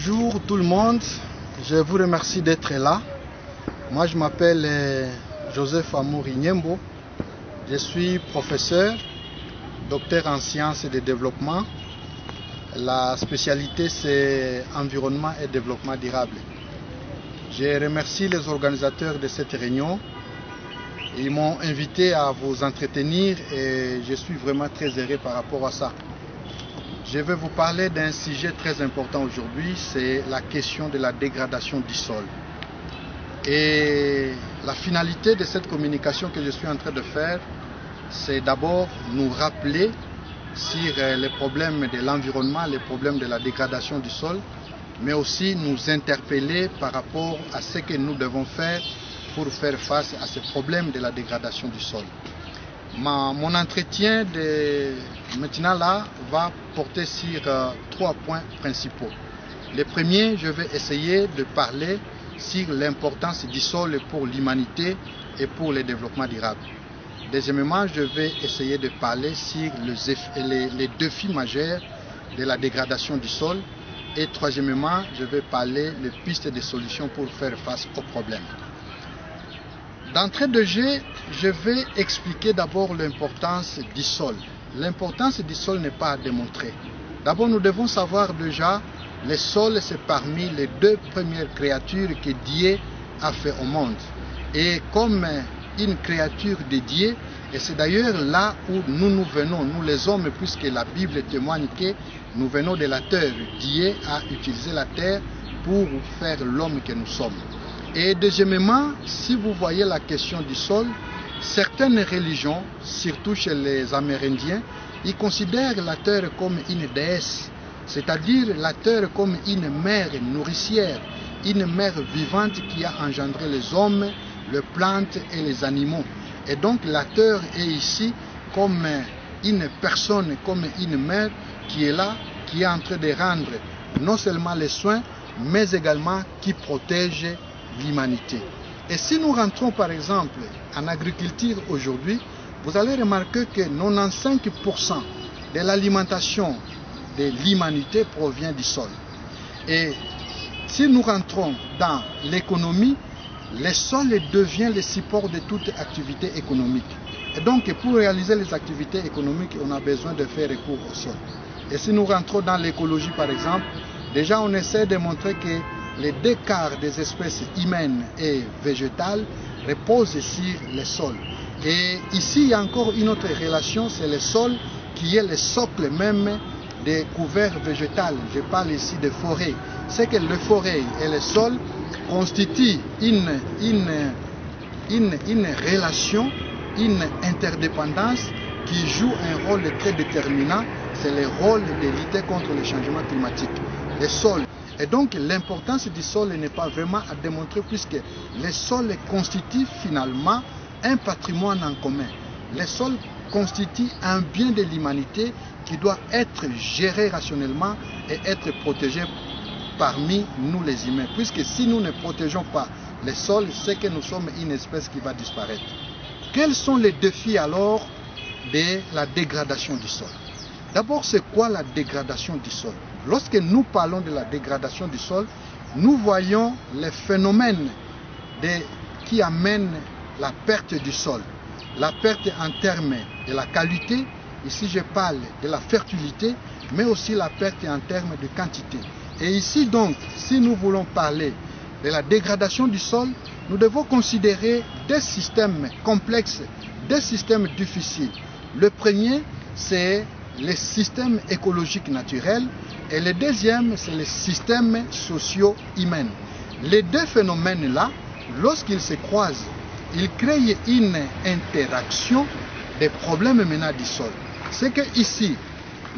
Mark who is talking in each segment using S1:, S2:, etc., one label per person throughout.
S1: Bonjour tout le monde, je vous remercie d'être là. Moi je m'appelle Joseph Amouri Nyembo, je suis professeur, docteur en sciences et de développement. La spécialité c'est environnement et développement durable. Je remercie les organisateurs de cette réunion. Ils m'ont invité à vous entretenir et je suis vraiment très heureux par rapport à ça. Je vais vous parler d'un sujet très important aujourd'hui, c'est la question de la dégradation du sol. Et la finalité de cette communication que je suis en train de faire, c'est d'abord nous rappeler sur les problèmes de l'environnement, les problèmes de la dégradation du sol, mais aussi nous interpeller par rapport à ce que nous devons faire pour faire face à ces problèmes de la dégradation du sol. Mon entretien de maintenant là va porter sur trois points principaux. Le premier, je vais essayer de parler sur l'importance du sol pour l'humanité et pour le développement durable. Deuxièmement, je vais essayer de parler sur les défis majeurs de la dégradation du sol. Et troisièmement, je vais parler des pistes de solutions pour faire face aux problèmes. D'entrée de jeu, je vais expliquer d'abord l'importance du sol. L'importance du sol n'est pas à démontrer. D'abord, nous devons savoir déjà, le sol, c'est parmi les deux premières créatures que Dieu a fait au monde. Et comme une créature de Dieu, et c'est d'ailleurs là où nous venons, nous les hommes, puisque la Bible témoigne que nous venons de la terre. Dieu a utilisé la terre pour faire l'homme que nous sommes. Et deuxièmement, si vous voyez la question du sol, certaines religions, surtout chez les Amérindiens, ils considèrent la terre comme une déesse, c'est-à-dire la terre comme une mère nourricière, une mère vivante qui a engendré les hommes, les plantes et les animaux. Et donc la terre est ici comme une personne, comme une mère qui est là, qui est en train de rendre non seulement les soins, mais également qui protège l'humanité. Et si nous rentrons par exemple en agriculture aujourd'hui, vous allez remarquer que 95% de l'alimentation de l'humanité provient du sol. Et si nous rentrons dans l'économie, le sol devient le support de toute activité économique. Et donc pour réaliser les activités économiques, on a besoin de faire recours au sol. Et si nous rentrons dans l'écologie par exemple, déjà on essaie de montrer que les deux quarts des espèces humaines et végétales reposent sur le sol. Et ici, il y a encore une autre relation, c'est le sol qui est le socle même des couverts végétales. Je parle ici de forêts. C'est que les forêts et le sol constituent une relation, une interdépendance qui joue un rôle très déterminant. C'est le rôle de lutter contre le changement climatique. Le sol. Et donc l'importance du sol n'est pas vraiment à démontrer puisque le sol constitue finalement un patrimoine en commun. Le sol constitue un bien de l'humanité qui doit être géré rationnellement et être protégé parmi nous les humains. Puisque si nous ne protégeons pas le sol, c'est que nous sommes une espèce qui va disparaître. Quels sont les défis alors de la dégradation du sol? D'abord, c'est quoi la dégradation du sol? Lorsque nous parlons de la dégradation du sol, nous voyons les phénomènes qui amènent la perte du sol. La perte en termes de la qualité, ici je parle de la fertilité, mais aussi la perte en termes de quantité. Et ici donc, si nous voulons parler de la dégradation du sol, nous devons considérer des systèmes complexes, des systèmes difficiles. Le premier, c'est les systèmes écologiques naturels et le deuxième, c'est les systèmes socio-humains. Les deux phénomènes-là, lorsqu'ils se croisent, ils créent une interaction des problèmes maintenant du sol. C'est que ici,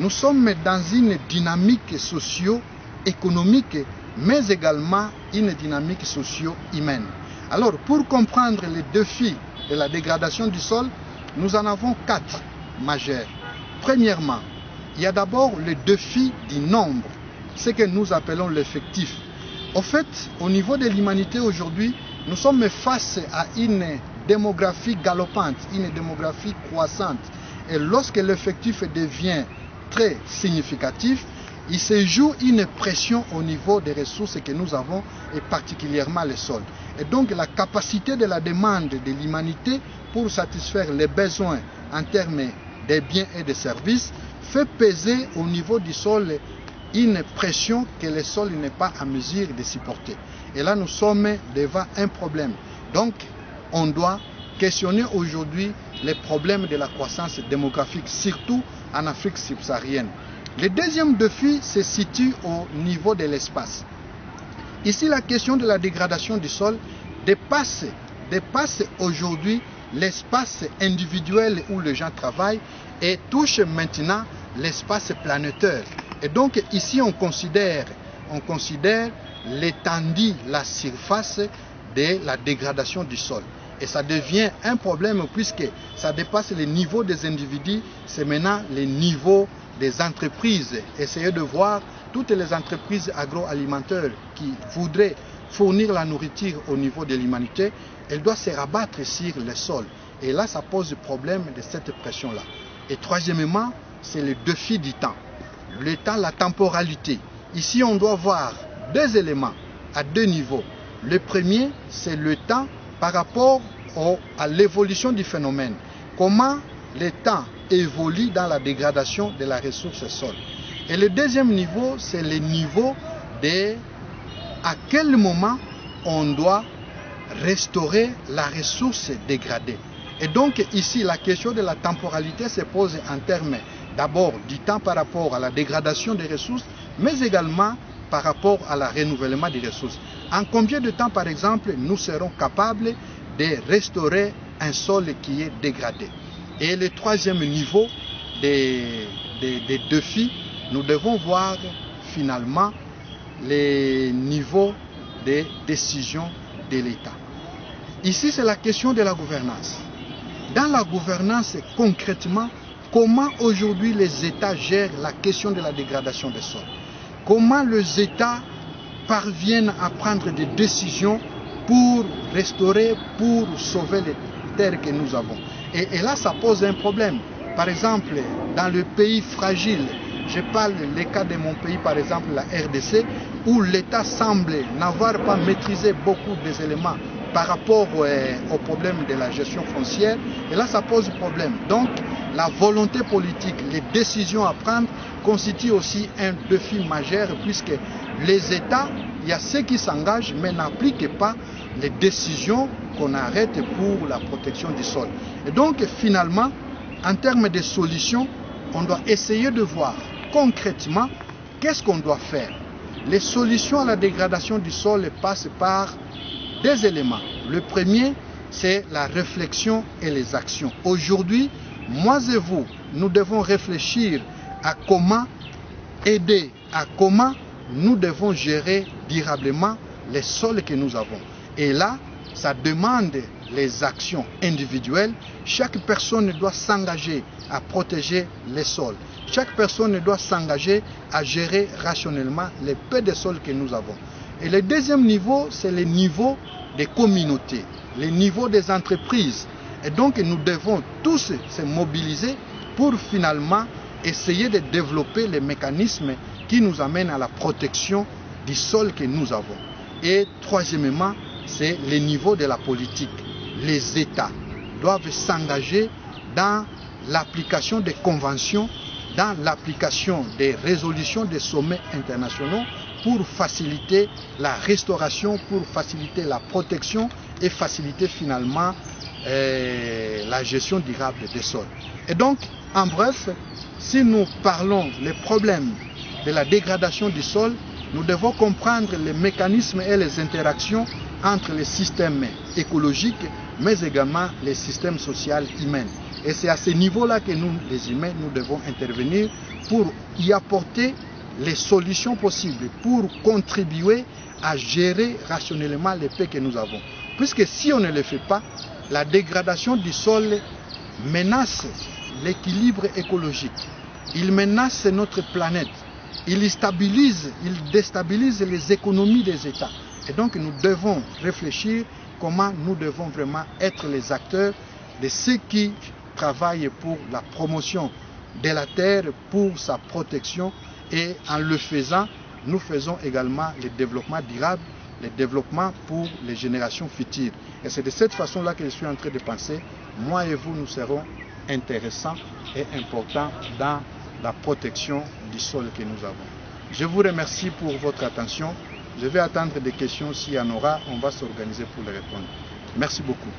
S1: nous sommes dans une dynamique socio-économique, mais également une dynamique socio-humaine. Alors, pour comprendre les défis de la dégradation du sol, nous en avons quatre majeurs. Premièrement, il y a d'abord le défi du nombre, ce que nous appelons l'effectif. En fait, au niveau de l'humanité aujourd'hui, nous sommes face à une démographie galopante, une démographie croissante. Et lorsque l'effectif devient très significatif, il se joue une pression au niveau des ressources que nous avons et particulièrement les sols. Et donc la capacité de la demande de l'humanité pour satisfaire les besoins en termes des biens et des services fait peser au niveau du sol une pression que le sol n'est pas en mesure de supporter. Et là nous sommes devant un problème. Donc on doit questionner aujourd'hui les problèmes de la croissance démographique, surtout en Afrique subsaharienne. Le deuxième défi se situe au niveau de l'espace. Ici, la question de la dégradation du sol dépasse aujourd'hui l'espace individuel où les gens travaillent et touche maintenant l'espace planétaire. Et donc ici, on considère l'étendue, la surface de la dégradation du sol. Et ça devient un problème puisque ça dépasse les niveaux des individus, c'est maintenant les niveaux des entreprises. Essayez de voir toutes les entreprises agroalimentaires qui voudraient fournir la nourriture au niveau de l'humanité, elles doivent se rabattre sur le sol. Et là, ça pose le problème de cette pression-là. Et troisièmement, c'est le défi du temps. Le temps, la temporalité. Ici, on doit voir deux éléments à deux niveaux. Le premier, c'est le temps par rapport à l'évolution du phénomène. Comment le temps évolue dans la dégradation de la ressource sol. Et le deuxième niveau, c'est le niveau de à quel moment on doit restaurer la ressource dégradée. Et donc ici, la question de la temporalité se pose en termes d'abord du temps par rapport à la dégradation des ressources, mais également par rapport à la renouvellement des ressources. En combien de temps, par exemple, nous serons capables de restaurer un sol qui est dégradé? Et le troisième niveau des défis, nous devons voir finalement les niveaux de décision de l'État. Ici, c'est la question de la gouvernance. Dans la gouvernance, concrètement, comment aujourd'hui les États gèrent la question de la dégradation des sols? Comment les États parviennent à prendre des décisions pour restaurer, pour sauver les terres que nous avons? Et là, ça pose un problème. Par exemple, dans le pays fragile, je parle le cas de mon pays, par exemple la RDC, où l'État semble n'avoir pas maîtrisé beaucoup des éléments par rapport au problème de la gestion foncière. Et là, ça pose problème. Donc, la volonté politique, les décisions à prendre constituent aussi un défi majeur puisque les États, il y a ceux qui s'engagent mais n'appliquent pas les décisions qu'on arrête pour la protection du sol. Et donc, finalement, en termes de solutions, on doit essayer de voir concrètement qu'est-ce qu'on doit faire. Les solutions à la dégradation du sol passent par deux éléments. Le premier, c'est la réflexion et les actions. Aujourd'hui, moi et vous, nous devons réfléchir à comment aider, à comment nous devons gérer durablement les sols que nous avons. Et là, ça demande les actions individuelles. Chaque personne doit s'engager à protéger les sols. Chaque personne doit s'engager à gérer rationnellement les peu de sols que nous avons. Et le deuxième niveau, c'est le niveau des communautés, le niveau des entreprises. Et donc, nous devons tous se mobiliser pour finalement essayer de développer les mécanismes qui nous amènent à la protection du sol que nous avons. Et troisièmement, c'est le niveau de la politique. Les États doivent s'engager dans l'application des conventions, dans l'application des résolutions des sommets internationaux pour faciliter la restauration, pour faciliter la protection et faciliter finalement la gestion durable des sols. Et donc, en bref, si nous parlons des problèmes de la dégradation du sol, nous devons comprendre les mécanismes et les interactions entre les systèmes écologiques, mais également les systèmes sociaux humains. Et c'est à ce niveau-là que nous, les humains, nous devons intervenir pour y apporter les solutions possibles, pour contribuer à gérer rationnellement les paix que nous avons. Puisque si on ne le fait pas, la dégradation du sol menace l'équilibre écologique. Il menace notre planète. Il déstabilise les économies des États. Et donc nous devons réfléchir comment nous devons vraiment être les acteurs de ceux qui travaillent pour la promotion de la terre pour sa protection, et en le faisant, nous faisons également le développement durable, le développement pour les générations futures. Et c'est de cette façon-là que je suis en train de penser, moi et vous, nous serons intéressants et importants dans la protection du sol que nous avons. Je vous remercie pour votre attention. Je vais attendre des questions, s'il y en aura, on va s'organiser pour les répondre. Merci beaucoup.